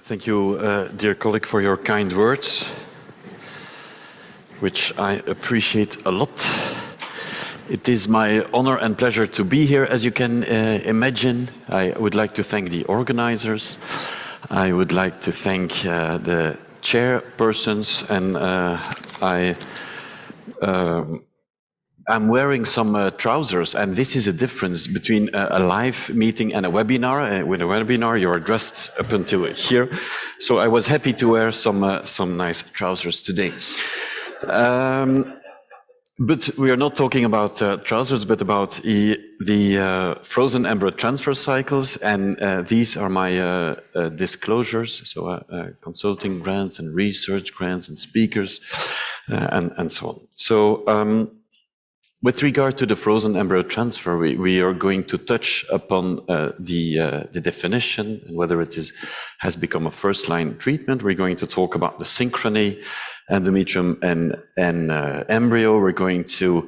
Thank you, dear colleague, for your kind words, which I appreciate a lot. It is my honor and pleasure to be here, as you can imagine. I would like to thank the organizers. I would like to thank the chairpersons, and I'm wearing some trousers, and this is a difference between a live meeting and a webinar. With a webinar, you're dressed up until here. So I was happy to wear some nice trousers today. But we are not talking about trousers, but about the frozen embryo transfer cycles, and these are my disclosures. So consulting grants and research grants and speakers and so on. So with regard to the frozen embryo transfer, we are going to touch upon the definition and whether it has become a first-line treatment. We're going to talk about the synchrony, endometrium and embryo. We're going to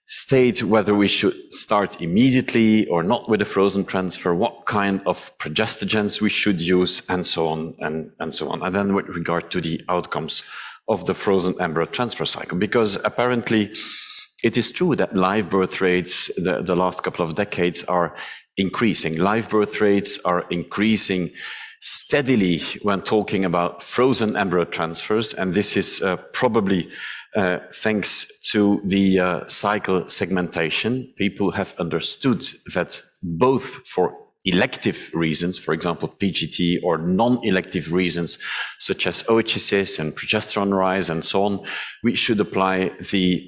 state whether we should start immediately or not with a frozen transfer, what kind of progestogens we should use, and so on and so on. And then with regard to the outcomes of the frozen embryo transfer cycle, because apparently it is true that live birth rates, the last couple of decades, are increasing. Live birth rates are increasing steadily when talking about frozen embryo transfers, and this is probably thanks to the cycle segmentation. People have understood that both for elective reasons, for example, PGT, or non-elective reasons, such as OHSS and progesterone rise and so on, we should apply the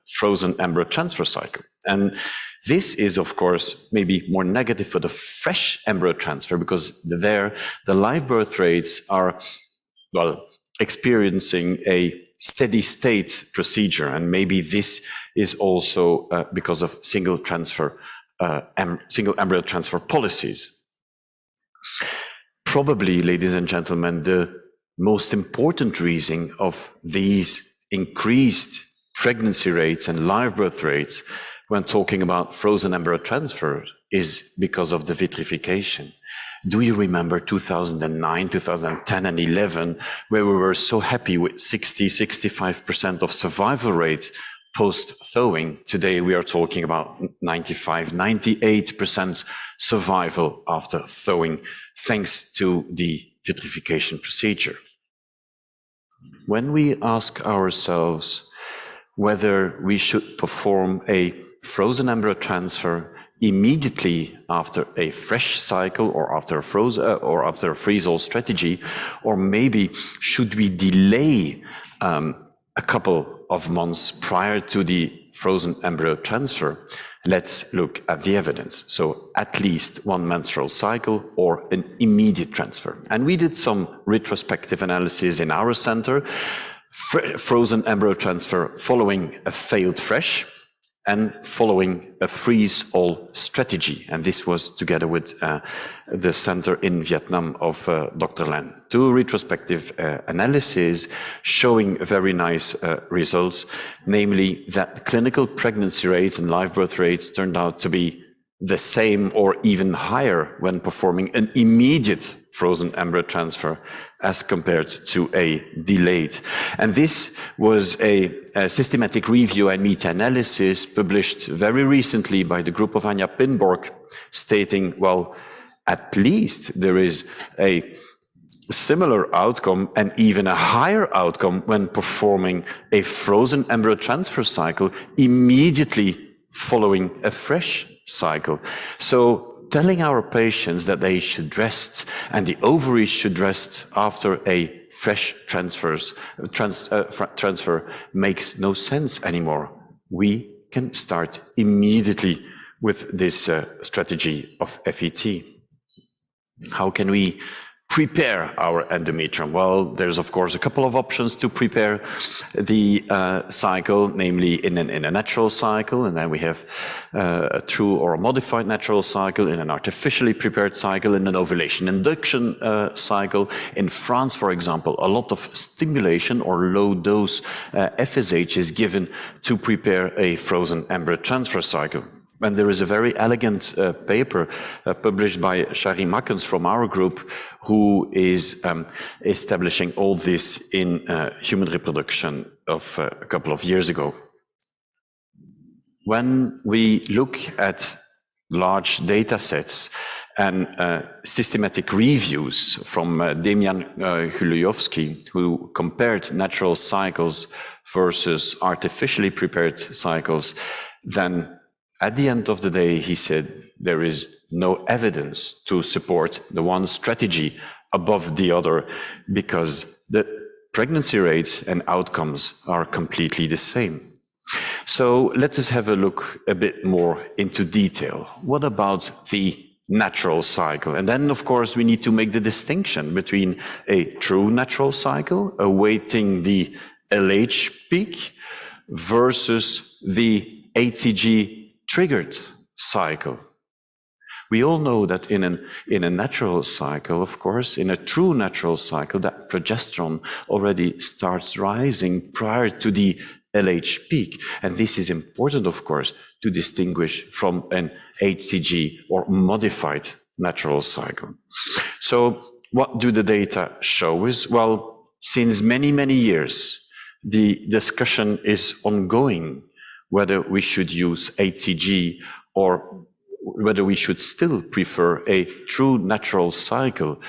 frozen embryo transfer cycle. And this is, of course, maybe more negative for the fresh embryo transfer, because there the live birth rates are, well, experiencing a steady state procedure. And maybe this is also because of single embryo transfer policies. Probably, ladies and gentlemen, the most important reason of these increased pregnancy rates and live birth rates when talking about frozen embryo transfer is because of the vitrification. Do you remember 2009, 2010 and 11, where we were so happy with 60-65% of survival rate post-thawing? Today we are talking about 95-98% survival after thawing, thanks to the vitrification procedure. When we ask ourselves whether we should perform a frozen embryo transfer immediately after a fresh cycle, or after a freeze-all strategy, or maybe should we delay a couple of months prior to the frozen embryo transfer, let's look at the evidence. So at least one menstrual cycle or an immediate transfer. And we did some retrospective analysis in our center, frozen embryo transfer following a failed fresh and following a freeze-all strategy. And this was together with the center in Vietnam of Dr. Len. Two retrospective analyses showing very nice results, namely that clinical pregnancy rates and live birth rates turned out to be the same or even higher when performing an immediate frozen embryo transfer as compared to a delayed. And this was a systematic review and meta-analysis published very recently by the group of Anja Pinborg, stating, well, at least there is a similar outcome and even a higher outcome when performing a frozen embryo transfer cycle immediately following a fresh cycle. So telling our patients that they should rest and the ovaries should rest after a fresh transfer makes no sense anymore. We can start immediately with this strategy of FET. How can we prepare our endometrium? Well, there's of course a couple of options to prepare the cycle, namely in a natural cycle, and then we have a true or a modified natural cycle, in an artificially prepared cycle, in an ovulation induction cycle. In France, for example, a lot of stimulation or low dose FSH is given to prepare a frozen embryo transfer cycle. And there is a very elegant paper published by Shari Makkens from our group, who is establishing all this in human reproduction of a couple of years ago. When we look at large data sets and systematic reviews from Damian Gulejowski, who compared natural cycles versus artificially prepared cycles, then at the end of the day, he said there is no evidence to support the one strategy above the other, because the pregnancy rates and outcomes are completely the same. So let us have a look a bit more into detail. What about the natural cycle? And then, of course, we need to make the distinction between a true natural cycle, awaiting the LH peak, versus the HCG triggered cycle. We all know that in a natural cycle, of course, in a true natural cycle, that progesterone already starts rising prior to the LH peak. And this is important, of course, to distinguish from an HCG or modified natural cycle. So what do the data show is, well, since many, many years, the discussion is ongoing whether we should use HCG or whether we should still prefer a true natural cycle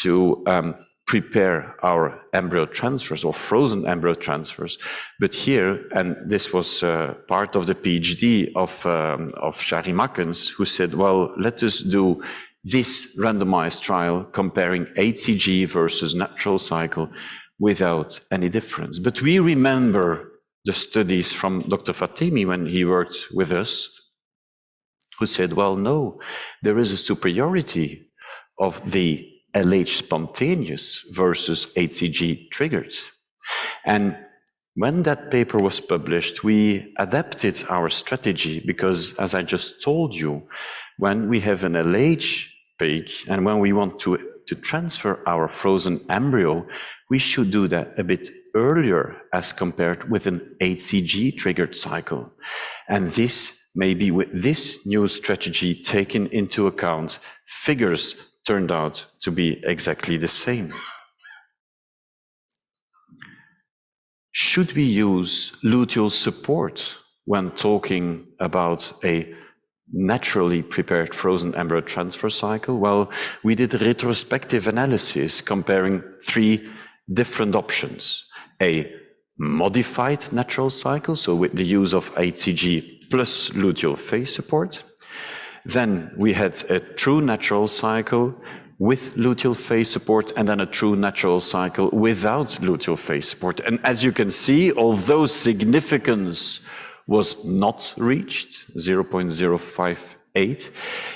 to prepare our embryo transfers or frozen embryo transfers. But here, and this was part of the PhD of Shari Makkens, who said, well, let us do this randomized trial comparing HCG versus natural cycle without any difference. But we remember the studies from Dr. Fatemi when he worked with us, who said, well, no, there is a superiority of the LH spontaneous versus HCG triggered. And when that paper was published, we adapted our strategy because, as I just told you, when we have an LH peak and when we want to transfer our frozen embryo, we should do that a bit earlier as compared with an HCG triggered cycle. And this, maybe with this new strategy taken into account, figures turned out to be exactly the same. Should we use luteal support when talking about a naturally prepared frozen embryo transfer cycle? Well, we did a retrospective analysis comparing 3 different options. A modified natural cycle, so with the use of HCG plus luteal phase support. Then we had a true natural cycle with luteal phase support, and then a true natural cycle without luteal phase support. And as you can see, although significance was not reached, 0.058,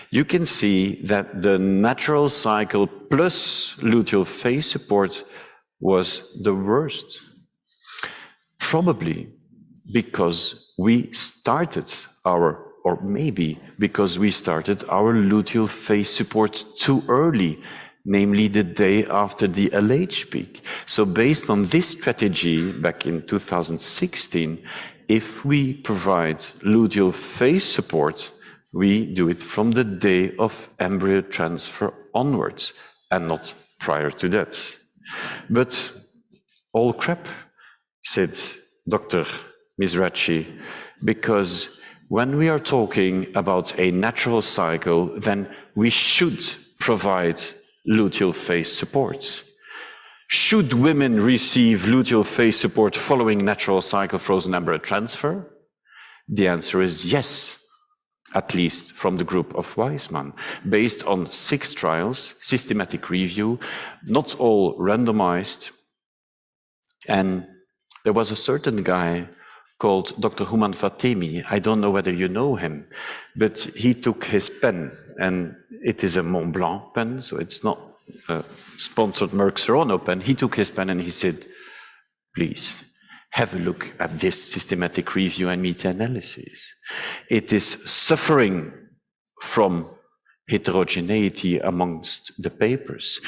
you can see that the natural cycle plus luteal phase support was the worst. Probably because we started our, or maybe because we started our luteal phase support too early, namely the day after the LH peak. So based on this strategy back in 2016, if we provide luteal phase support, we do it from the day of embryo transfer onwards and not prior to that. But all crap, said Dr. Mizrachi, because when we are talking about a natural cycle, then we should provide luteal phase support. Should women receive luteal phase support following natural cycle frozen embryo transfer? The answer is yes, at least from the group of Weizmann, based on 6 trials, systematic review, not all randomized. And there was a certain guy called Dr. Human Fatemi. I don't know whether you know him, but he took his pen, and it is a Mont Blanc pen, so it's not a sponsored Merck Serono pen. He took his pen and he said, please, have a look at this systematic review and meta-analysis. It is suffering from heterogeneity amongst the papers.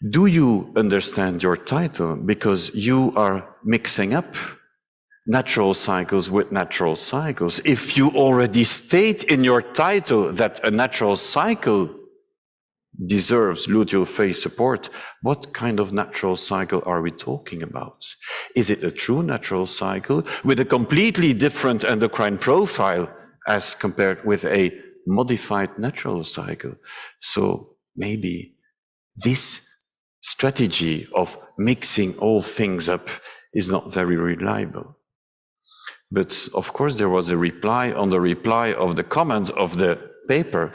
Do you understand your title? Because you are mixing up natural cycles with natural cycles. If you already state in your title that a natural cycle deserves luteal phase support, what kind of natural cycle are we talking about? Is it a true natural cycle with a completely different endocrine profile as compared with a modified natural cycle? So maybe this strategy of mixing all things up is not very reliable. But of course, there was a reply on the reply of the comment of the paper,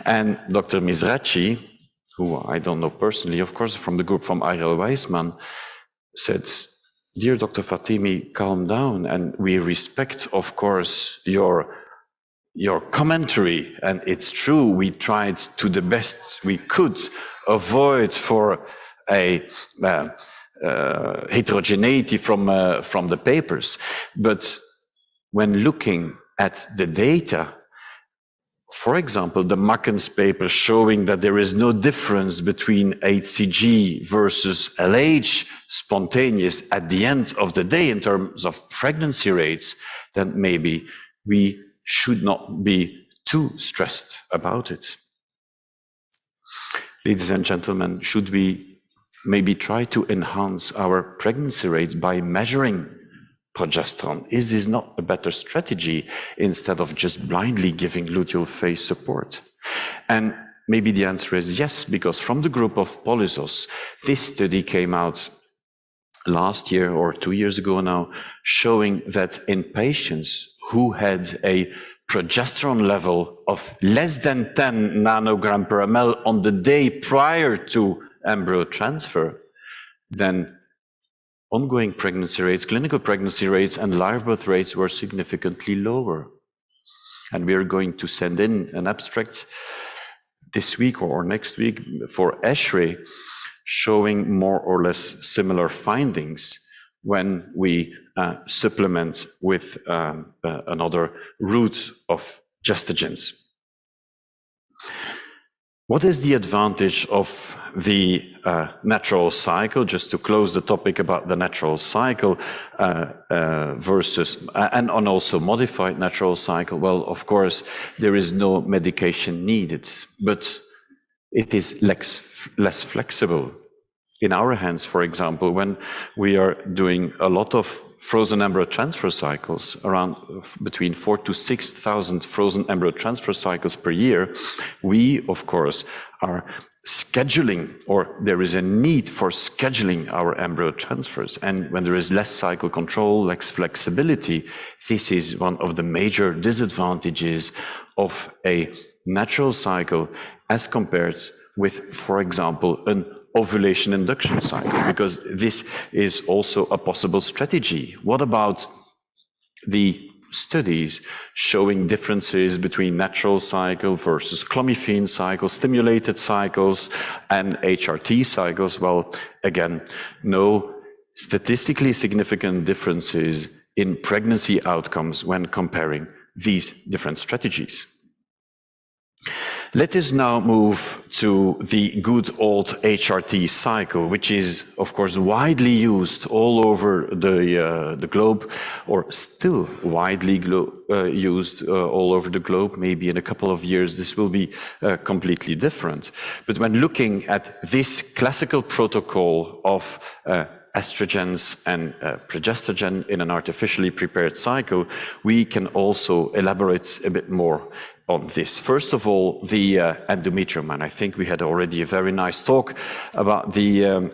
and Dr. Mizrachi, who I don't know personally, of course, from the group from Ariel Weissman, said, "Dear Dr. Fatimi, calm down, and we respect, of course, your commentary, and it's true, we tried to the best we could avoid for a heterogeneity from the papers. But when looking at the data, for example, the Mackens paper showing that there is no difference between HCG versus LH spontaneous at the end of the day in terms of pregnancy rates, then maybe we should not be too stressed about it." Ladies and gentlemen, should we maybe try to enhance our pregnancy rates by measuring progesterone? Is this not a better strategy instead of just blindly giving luteal phase support? And maybe the answer is yes, because from the group of Polysos, this study came out last year or 2 years ago now, showing that in patients who had a progesterone level of less than 10 nanogram per ml on the day prior to embryo transfer, then ongoing pregnancy rates, clinical pregnancy rates, and live birth rates were significantly lower. And we are going to send in an abstract this week or next week for ESHRE, showing more or less similar findings when we supplement with another route of gestagens. What is the advantage of the natural cycle? Just to close the topic about the natural cycle versus, and also modified natural cycle. Well, of course, there is no medication needed, but it is less flexible. In our hands, for example, when we are doing a lot of frozen embryo transfer cycles, around between 4,000 to 6,000 frozen embryo transfer cycles per year, we, of course, are scheduling, or there is a need for scheduling our embryo transfers. And when there is less cycle control, less flexibility, this is one of the major disadvantages of a natural cycle as compared with, for example, an ovulation induction cycle, because this is also a possible strategy. What about the studies showing differences between natural cycle versus clomiphene cycles, stimulated cycles, and HRT cycles? Well, again, no statistically significant differences in pregnancy outcomes when comparing these different strategies. Let us now move to the good old HRT cycle, which is, of course, widely used all over the globe, or still widely used all over the globe. Maybe in a couple of years this will be completely different. But when looking at this classical protocol of estrogens and progestogen in an artificially prepared cycle, we can also elaborate a bit more on this. First of all, the endometrium, and I think we had already a very nice talk about the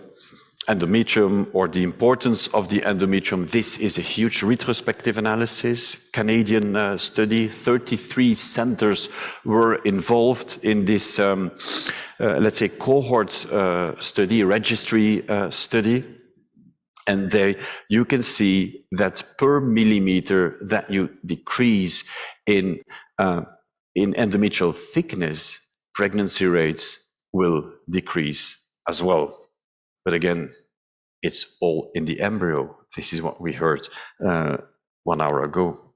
endometrium, or the importance of the endometrium. This is a huge retrospective analysis, Canadian study. 33 centers were involved in this, let's say, cohort study, registry study. And there you can see that per millimeter that you decrease in endometrial thickness, pregnancy rates will decrease as well. But again, it's all in the embryo. This is what we heard 1 hour ago.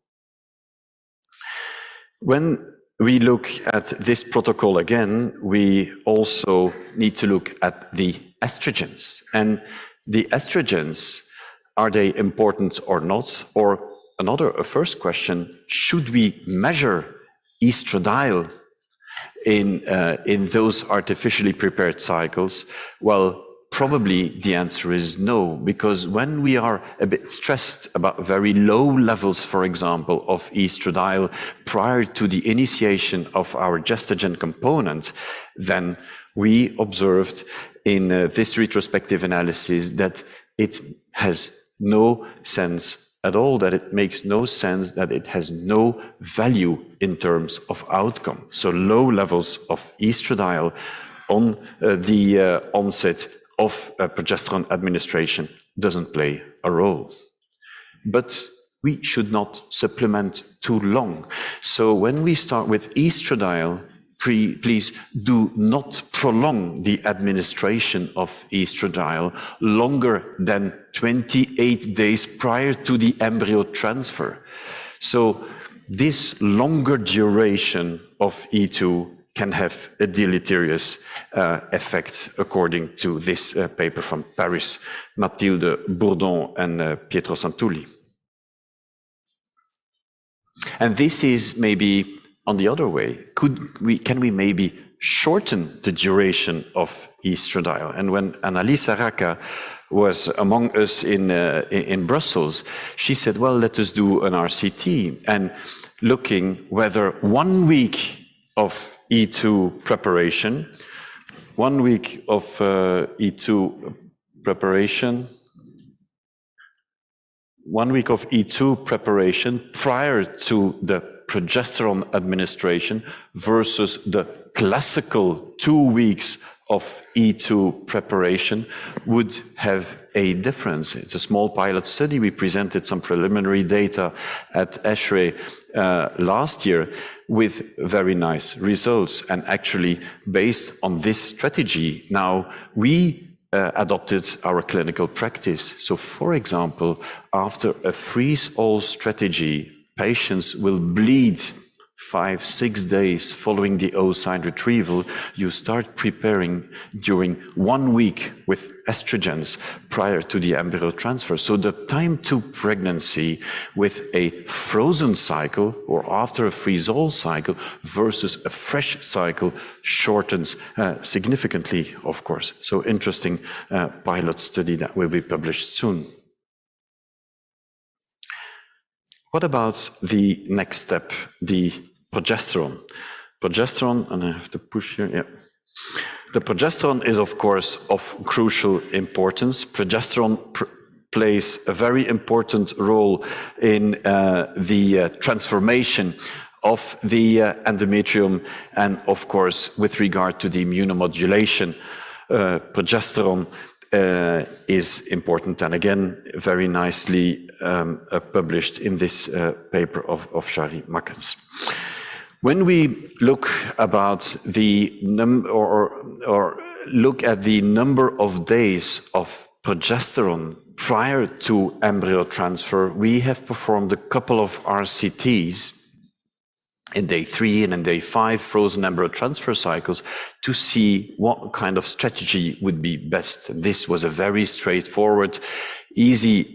When we look at this protocol again, we also need to look at the estrogens. And the estrogens Are they important or not? Or a first question, should we measure estradiol in those artificially prepared cycles? Well, probably the answer is no, because when we are a bit stressed about very low levels, for example, of estradiol prior to the initiation of our gestagen component, then we observed in this retrospective analysis that it has no sense at all, that it makes no sense, that it has no value in terms of outcome. So low levels of estradiol on the onset of progesterone administration doesn't play a role. But we should not supplement too long. So when we start with estradiol, please do not prolong the administration of estradiol longer than 28 days prior to the embryo transfer. So this longer duration of E2 can have a deleterious effect, according to this paper from Paris, Mathilde Bourdon and Pietro Santulli. And this is maybe on the other way. Can we maybe shorten the duration of estradiol? And when Annalisa Racca was among us in Brussels, she said, well, let us do an RCT, and looking whether 1 week of E2 preparation, 1 week of E2 preparation, 1 week of E2 preparation prior to the progesterone administration versus the classical 2 weeks of E2 preparation would have a difference. It's a small pilot study. We presented some preliminary data at ESHRE last year with very nice results. And actually, based on this strategy, now we adopted our clinical practice. So, for example, after a freeze-all strategy, patients will bleed 5-6 days following the oocyte retrieval. You start preparing during 1 week with estrogens prior to the embryo transfer. So the time to pregnancy with a frozen cycle or after a freeze-all cycle versus a fresh cycle shortens significantly, of course. So interesting pilot study that will be published soon. What about the next step, the progesterone? Progesterone, and I have to push here, yeah. The progesterone is, of course, of crucial importance. Progesterone plays a very important role in the transformation of the endometrium, and of course, with regard to the immunomodulation, progesterone is important, and again, very nicely published in this paper of Shari Makkens. When we look about the or look at the number of days of progesterone prior to embryo transfer, we have performed a couple of RCTs in day 3 and in day 5 frozen embryo transfer cycles to see what kind of strategy would be best. And this was a very straightforward, easy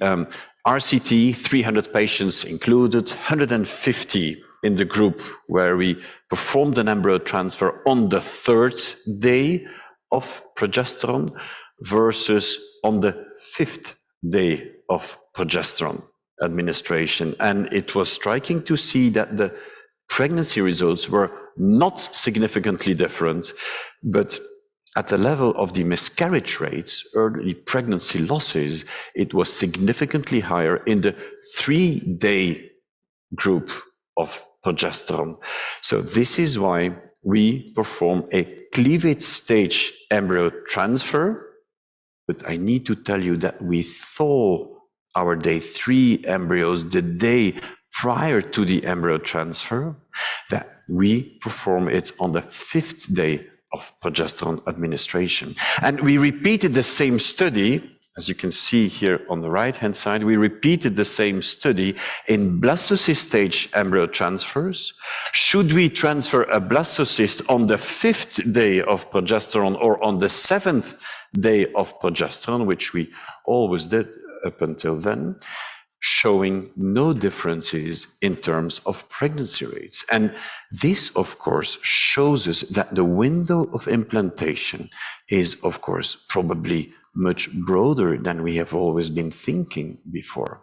RCT, 300 patients included, 150 in the group where we performed an embryo transfer on the 3rd day of progesterone versus on the 5th day of progesterone administration. And it was striking to see that the pregnancy results were not significantly different, but at the level of the miscarriage rates, early pregnancy losses, it was significantly higher in the 3-day group of progesterone. So this is why we perform a cleavage stage embryo transfer. But I need to tell you that we thaw our day 3 embryos the day prior to the embryo transfer, that we perform it on the 5th day of progesterone administration. And we repeated the same study, as you can see here on the right-hand side, we repeated the same study in blastocyst stage embryo transfers. Should we transfer a blastocyst on the 5th day of progesterone or on the 7th day of progesterone, which we always did, up until then, showing no differences in terms of pregnancy rates. And this, of course, shows us that the window of implantation is, of course, probably much broader than we have always been thinking before.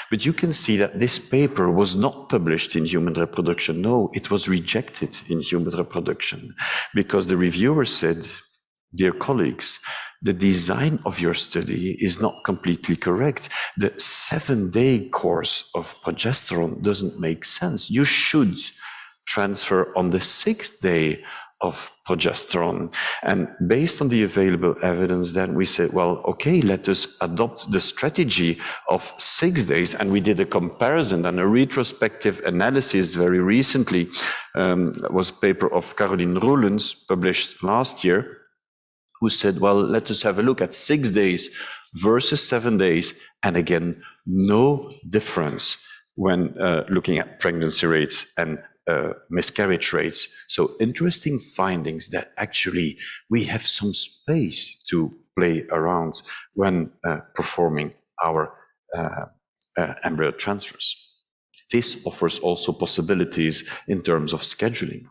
But you can see that this paper was not published in Human Reproduction. No, it was rejected in Human Reproduction because the reviewer said, dear colleagues, the design of your study is not completely correct. The 7-day course of progesterone doesn't make sense. You should transfer on the 6th day of progesterone. And based on the available evidence, then we said, well, okay, let us adopt the strategy of 6 days. And we did a comparison and a retrospective analysis very recently. Was a paper of Caroline Roelens published last year, who said, well, let us have a look at 6 days versus 7 days. And again, no difference when looking at pregnancy rates and miscarriage rates. So interesting findings that actually we have some space to play around when performing our embryo transfers. This offers also possibilities in terms of scheduling.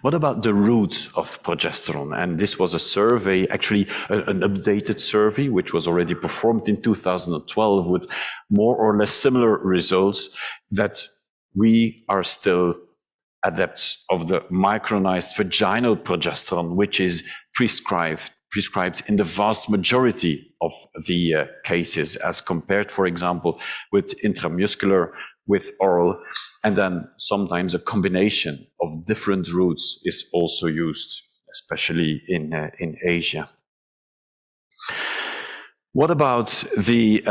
What about the route of progesterone? And this was a survey, actually an updated survey, which was already performed in 2012 with more or less similar results, that we are still adepts of the micronized vaginal progesterone, which is prescribed in the vast majority of the cases, as compared, for example, with intramuscular, with oral, and then sometimes a combination of different routes is also used, especially in Asia. What about the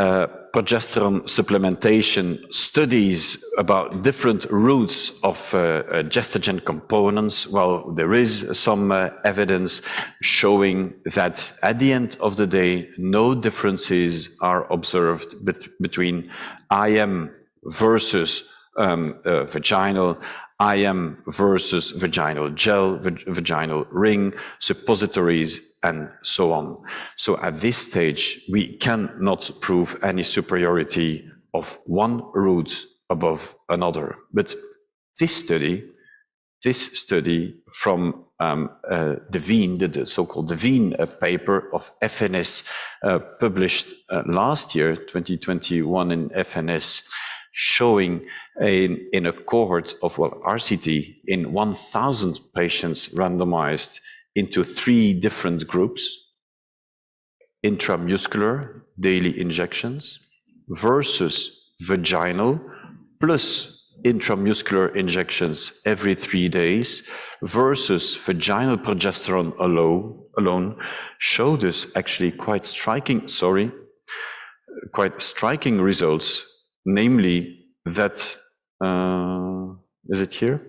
progesterone supplementation studies about different routes of gestagen components? Well, there is some evidence showing that at the end of the day, no differences are observed between IM versus vaginal, IM versus vaginal gel, vaginal ring, suppositories, and so on. So at this stage, we cannot prove any superiority of one route above another. But this study from Devine, the so-called Devine paper of FNS, published last year, 2021 in FNS, showing in a cohort of RCT in 1,000 patients randomized into 3 different groups: intramuscular daily injections versus vaginal plus intramuscular injections every 3 days versus vaginal progesterone alone, showed us actually quite striking results. Namely, that, is it here?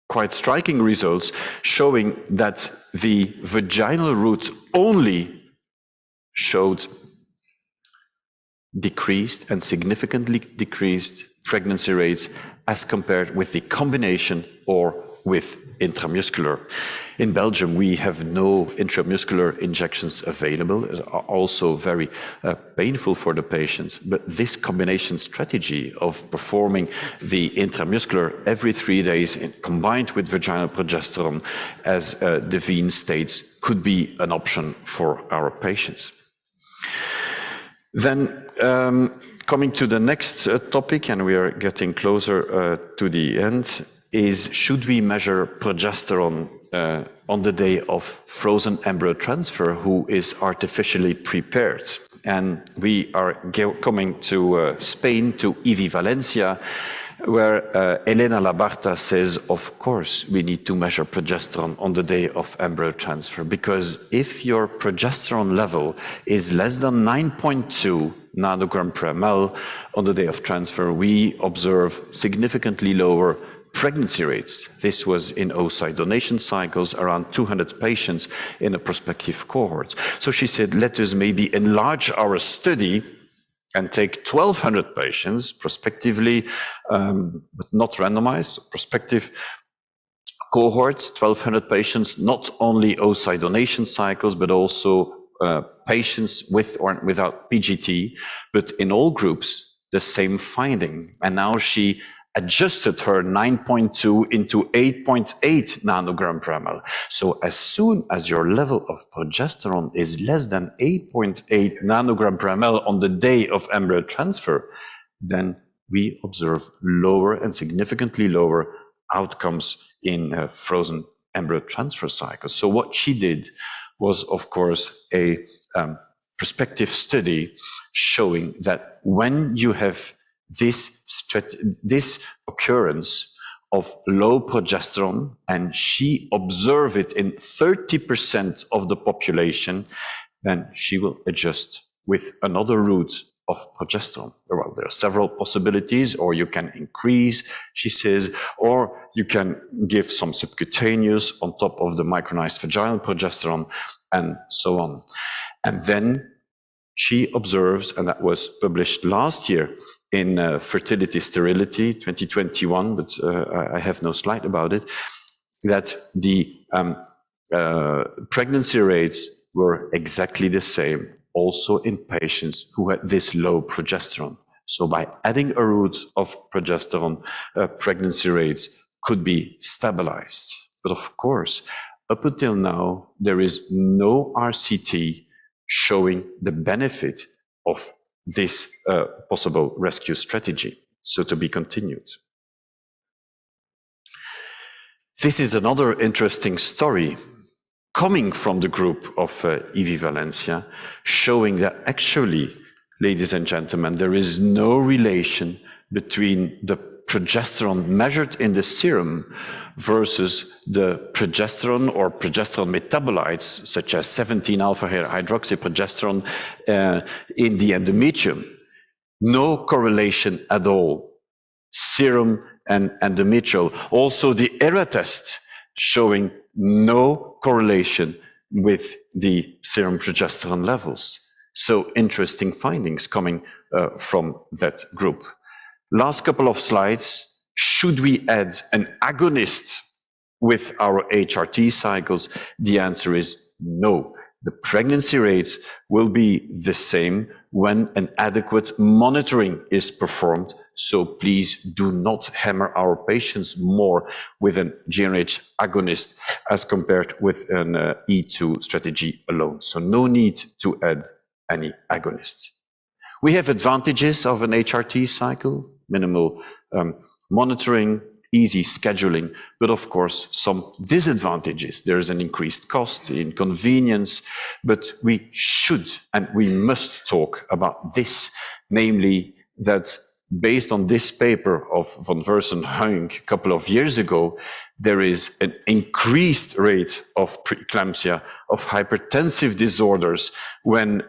Quite striking results showing that the vaginal route only showed decreased and significantly decreased pregnancy rates as compared with the combination or with intramuscular. In Belgium, we have no intramuscular injections available. It's also very painful for the patients. But this combination strategy of performing the intramuscular every 3 days combined with vaginal progesterone, as Devine states, could be an option for our patients. Then coming to the next topic, and we are getting closer to the end, is should we measure progesterone on the day of frozen embryo transfer who is artificially prepared? And we are coming to Spain, to EV Valencia, where Elena Labarta says, of course, we need to measure progesterone on the day of embryo transfer, because if your progesterone level is less than 9.2 nanogram per ml on the day of transfer, we observe significantly lower pregnancy rates. This was in oocyte donation cycles, around 200 patients in a prospective cohort. So she said, let us maybe enlarge our study and take 1,200 patients prospectively, but not randomized, prospective cohort, 1,200 patients, not only oocyte donation cycles, but also patients with or without PGT, but in all groups, the same finding. And now she adjusted her 9.2 into 8.8 nanogram per ml. So as soon as your level of progesterone is less than 8.8 nanogram per ml on the day of embryo transfer, then we observe lower and significantly lower outcomes in frozen embryo transfer cycles. So what she did was, of course, a prospective study showing that when you have this occurrence of low progesterone, and she observed it in 30% of the population, then she will adjust with another route of progesterone. Well, there are several possibilities, or you can increase, she says, or you can give some subcutaneous on top of the micronized vaginal progesterone, and so on. And then she observes, and that was published last year in Fertility, Sterility 2021, but I have no slide about it, that the pregnancy rates were exactly the same, also in patients who had this low progesterone. So by adding a route of progesterone, pregnancy rates could be stabilized. But of course, up until now, there is no RCT showing the benefit of this possible rescue strategy. So to be continued. This is another interesting story coming from the group of Evie Valencia, showing that actually, ladies and gentlemen, there is no relation between the progesterone measured in the serum versus the progesterone or progesterone metabolites, such as 17-alpha hydroxyprogesterone in the endometrium. No correlation at all. Serum and endometrial. Also the ERA test showing no correlation with the serum progesterone levels. So interesting findings coming from that group. Last couple of slides. Should we add an agonist with our HRT cycles? The answer is no. The pregnancy rates will be the same when an adequate monitoring is performed. So please do not hammer our patients more with an GnRH agonist as compared with an E2 strategy alone. So no need to add any agonist. We have advantages of an HRT cycle, minimal monitoring, easy scheduling, but of course some disadvantages. There is an increased cost, inconvenience, but we should and we must talk about this, namely that based on this paper of von Versen-Heunk a couple of years ago, there is an increased rate of preeclampsia, of hypertensive disorders when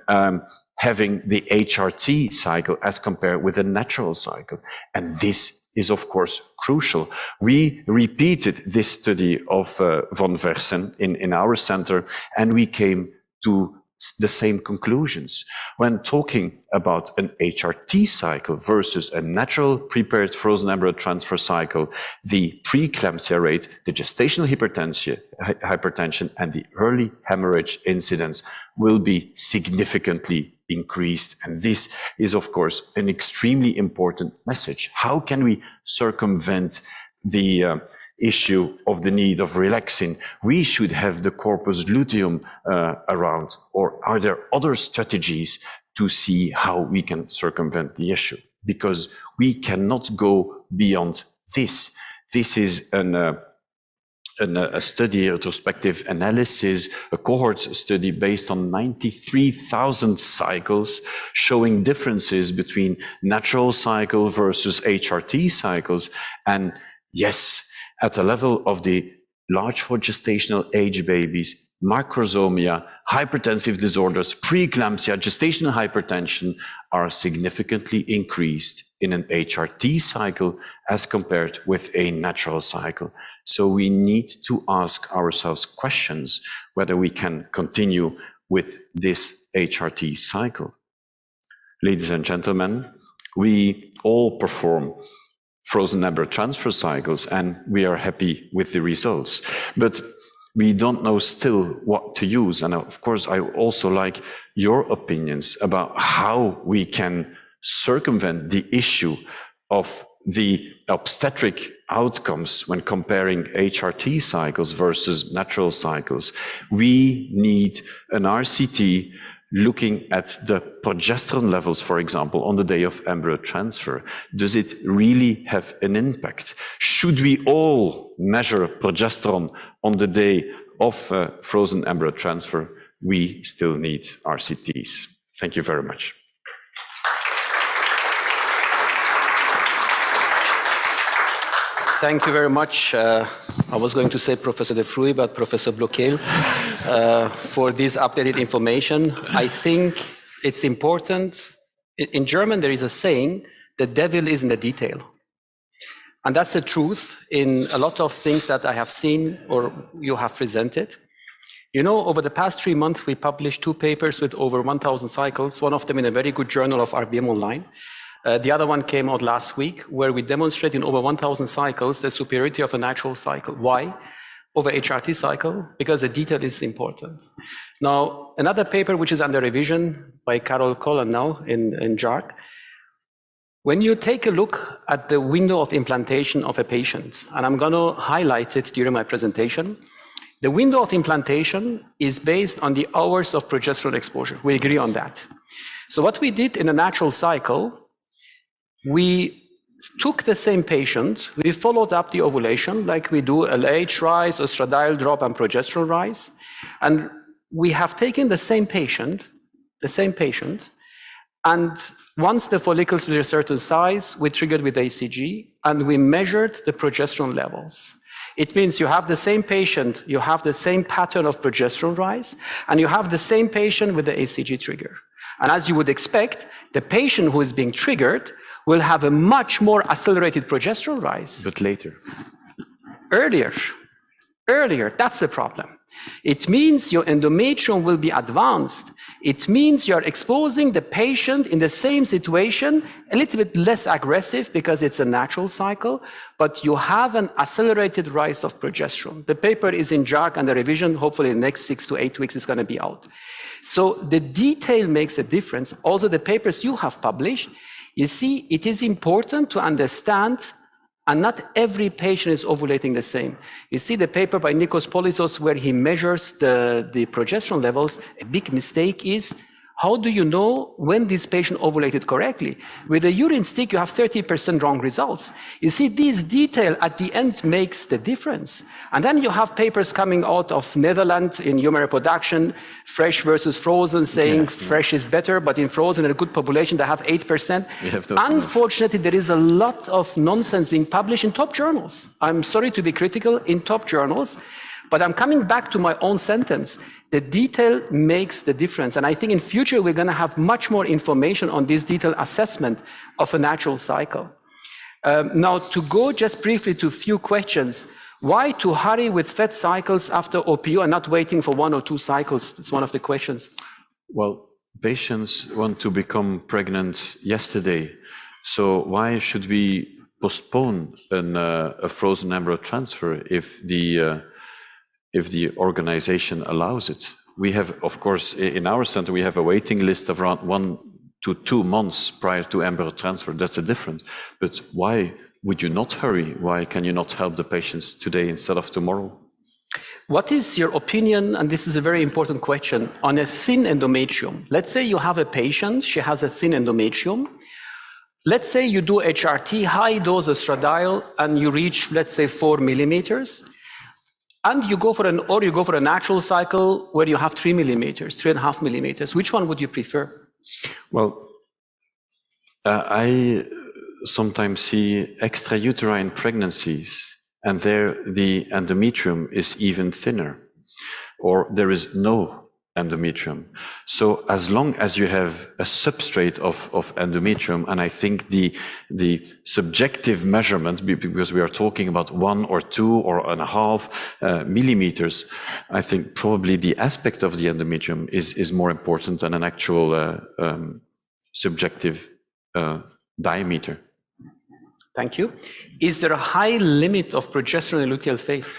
having the HRT cycle as compared with a natural cycle. And this is, of course, crucial. We repeated this study of von Versen in our center, and we came to the same conclusions. When talking about an HRT cycle versus a natural prepared frozen embryo transfer cycle, the preeclampsia rate, the gestational hypertension, and the early hemorrhage incidence will be significantly increased. And this is, of course, an extremely important message. How can we circumvent the issue of the need of relaxin? We should have the corpus luteum around, or are there other strategies to see how we can circumvent the issue? Because we cannot go beyond this. This is a study, a retrospective analysis, a cohort study based on 93,000 cycles, showing differences between natural cycle versus HRT cycles. And yes, at the level of the large for gestational age babies, macrosomia, hypertensive disorders, preeclampsia, gestational hypertension are significantly increased in an HRT cycle as compared with a natural cycle. So we need to ask ourselves questions whether we can continue with this HRT cycle. Ladies and gentlemen, we all perform frozen embryo transfer cycles, and we are happy with the results. But We don't know still what to use. And of course, I also like your opinions about how we can circumvent the issue of the obstetric outcomes when comparing HRT cycles versus natural cycles. We need an RCT looking at the progesterone levels, for example, on the day of embryo transfer. Does it really have an impact? Should we all measure progesterone on the day of frozen embryo transfer? We still need RCTs. Thank you very much. Thank you very much. I was going to say Professor De Fruy, but Professor Bloquel, for this updated information. I think it's important. In German, there is a saying, the devil is in the detail. And that's the truth in a lot of things that I have seen or you have presented. You know, over the past 3 months, we published 2 papers with over 1,000 cycles, one of them in a very good journal of RBM Online. The other one came out last week, where we demonstrate in over 1,000 cycles the superiority of a natural cycle. Why? Over HRT cycle, because the detail is important. Now, another paper which is under revision by Carol Cullen now in JARC. When you take a look at the window of implantation of a patient, and I'm going to highlight it during my presentation, the window of implantation is based on the hours of progesterone exposure. We agree on that. So what we did in a natural cycle, we took the same patient, we followed up the ovulation like we do LH rise, estradiol drop, and progesterone rise. And we have taken the same patient, and once the follicles were a certain size, we triggered with ACG, and we measured the progesterone levels. It means you have the same patient, you have the same pattern of progesterone rise, and you have the same patient with the ACG trigger. And as you would expect, the patient who is being triggered will have a much more accelerated progesterone rise. But later. Earlier, that's the problem. It means your endometrium will be advanced. It means you're exposing the patient in the same situation, a little bit less aggressive because it's a natural cycle, but you have an accelerated rise of progesterone. The paper is in JARC and the revision, hopefully in the next 6 to 8 weeks is going to be out. So the detail makes a difference. Also, the papers you have published, you see, it is important to understand, and not every patient is ovulating the same. You see the paper by Nikos Polizos where he measures the progesterone levels. A big mistake is, how do you know when this patient ovulated correctly? With a urine stick, you have 30% wrong results. You see, this detail at the end makes the difference. And then you have papers coming out of Netherlands in human reproduction, fresh versus frozen, saying fresh is better, but in frozen, in a good population, they have 8%. Unfortunately, there is a lot of nonsense being published in top journals. I'm sorry to be critical, in top journals. But I'm coming back to my own sentence. The detail makes the difference. And I think in future, we're going to have much more information on this detailed assessment of a natural cycle. Now, to go just briefly to a few questions. Why to hurry with FET cycles after OPU and not waiting for 1 or 2 cycles? It's one of the questions. Well, patients want to become pregnant yesterday. So why should we postpone a frozen embryo transfer if the organization allows it? We have, of course, in our center, we have a waiting list of around 1 to 2 months prior to embryo transfer. That's a difference. But why would you not hurry? Why can you not help the patients today instead of tomorrow? What is your opinion, and this is a very important question, on a thin endometrium? Let's say you have a patient, she has a thin endometrium. Let's say you do HRT, high dose estradiol, and you reach, let's say, 4 millimeters. And you go for a natural cycle where you have 3 millimeters, 3.5 millimeters. Which one would you prefer? Well, I sometimes see extrauterine pregnancies, and there the endometrium is even thinner, or there is no endometrium. So as long as you have a substrate of endometrium, and I think the subjective measurement, because we are talking about 1 or 2 or 1.5 millimeters, I think probably the aspect of the endometrium is more important than an actual subjective diameter. Thank you. Is there a high limit of progesterone in luteal phase?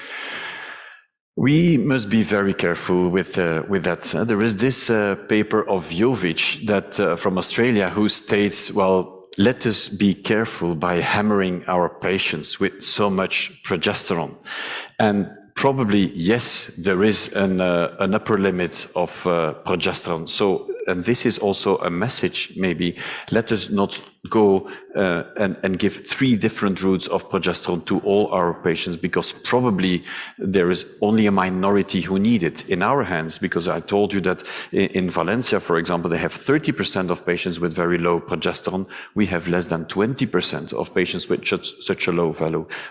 We must be very careful with that. There is this paper of Jovic that from Australia who states, well, let us be careful by hammering our patients with so much progesterone. And probably, yes, there is an upper limit of progesterone. So, and this is also a message, maybe, let us not go and give 3 different routes of progesterone to all our patients, because probably there is only a minority who need it in our hands, because I told you that in Valencia, for example, they have 30% of patients with very low progesterone. We have less than 20% of patients with such a low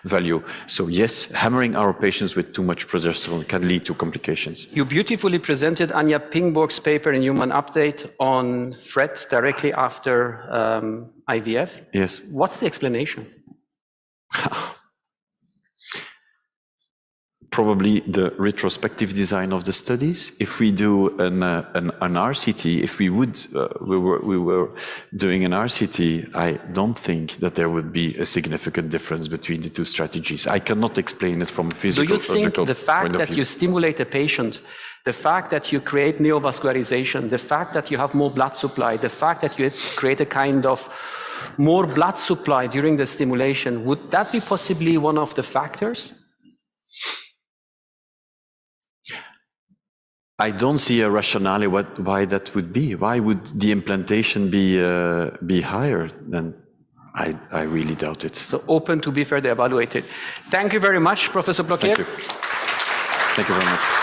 value. So yes, hammering our patients with too much progesterone can lead to complications. You beautifully presented Anja Pingborg's paper in Human Update on FRET directly after IVF. Yes. What's the explanation? Probably the retrospective design of the studies. If we do an RCT, if we were doing an RCT, I don't think that there would be a significant difference between the 2 strategies. I cannot explain it from a physical, surgical point of view. Do you think the fact that you stimulate a patient, the fact that you create neovascularization, the fact that you have more blood supply, the fact that you create a kind of more blood supply during the stimulation, would that be possibly one of the factors? I don't see a rationale why that would be. Why would the implantation be higher? Then I really doubt it. So open to be further evaluated. Thank you very much, Professor Blocher. Thank you. Thank you very much.